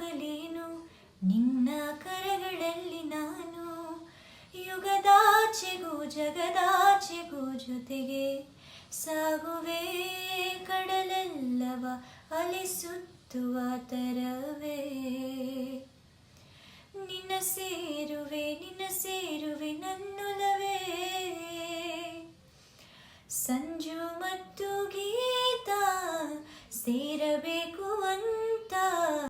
ಸಾಗಲೇನು ನಿನ್ನ ಕರಗಳಲ್ಲಿ ನಾನು. ಯುಗದಾಚೆಗೂ ಜಗದಾಚೆಗೂ ಜೊತೆಗೆ ಸಾಗುವೆ, ಕಡಲೆಲ್ಲವ ಅಲಿಸುತ್ತುವ ತರವೇ. ನಿನ್ನ ಸೇರುವೆ ನನ್ನೊಲವೇ. ಸಂಜು ಮತ್ತು ಗೀತ ಸೇರಬೇಕು ಅಂತ